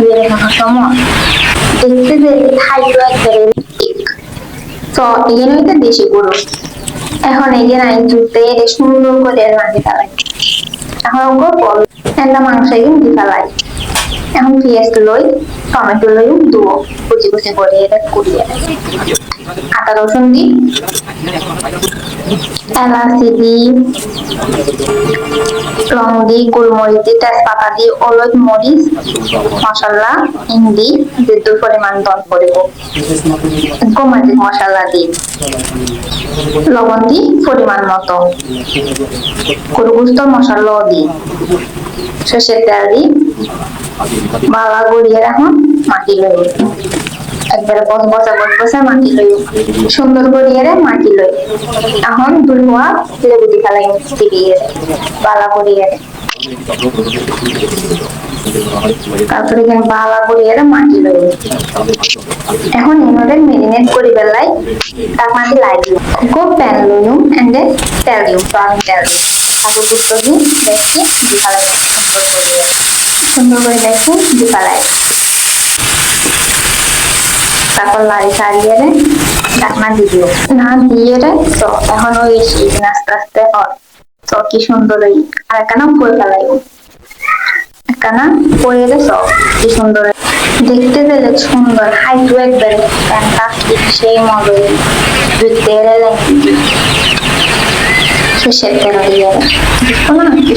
ধুয়ে রাখার সময় দেখতে যে খাইলো একবারে তো এখানে হইতে দেশি গরু এখন এই যে নাই জুতে সুন্দর করে রাঁধি ফেলাই এখন বল একটা মাংস এগিয়ে দি ফেলাই এখন পেঁয়াজ লই টমেটো লই দুও কুচি কুচি করে এটা কুড়িয়ে আদা রসুন দি এলাচি দি লং দি গোলমরিচ দি তেজপাতা দি হলুদ মরিচ মশলা হিন্দি যেটুকু পরিমাণ দন করব গোমাজি মশলা দি লবণ দি পরিমাণ মতো গরু গোস্ত মশলা দি সর্ষের তেল দি বালা গড়িয়ে রাখুন মাটি লই একবারে বসা মাটি লই সুন্দর করিয়ে মাটি লই এখন দুলুয়া লেবু দি ফেলাই দিয়ে বালা করিয়ে তারপরে এখানে বালা করিয়ে মাটি লই এখন এগুলোকে মেরিনেট করে বেলাই তার মাঝে লাই দিব খুব প্যান লইম এন্ড তেল দিও ফ্রাই তেল আলু গুস্ত দি দেখি দি ফেলাই সুন্দর করে দেখি দি ফেলাই তারপর লাড়ি সারিয়ে ঢাকনা দিয়ে না দিয়ে তো এখন ওই আস্তে আস্তে হয় তো কি সুন্দর ওই আর একখানা পরে ফেলাই একখানা পরে সব কি সুন্দর দেখতে গেলে সুন্দর হাইটু একবারে ফ্যান্টাস্টিক সেই মডেল তেলে সর্ষের তেল দিয়ে দেখো না কি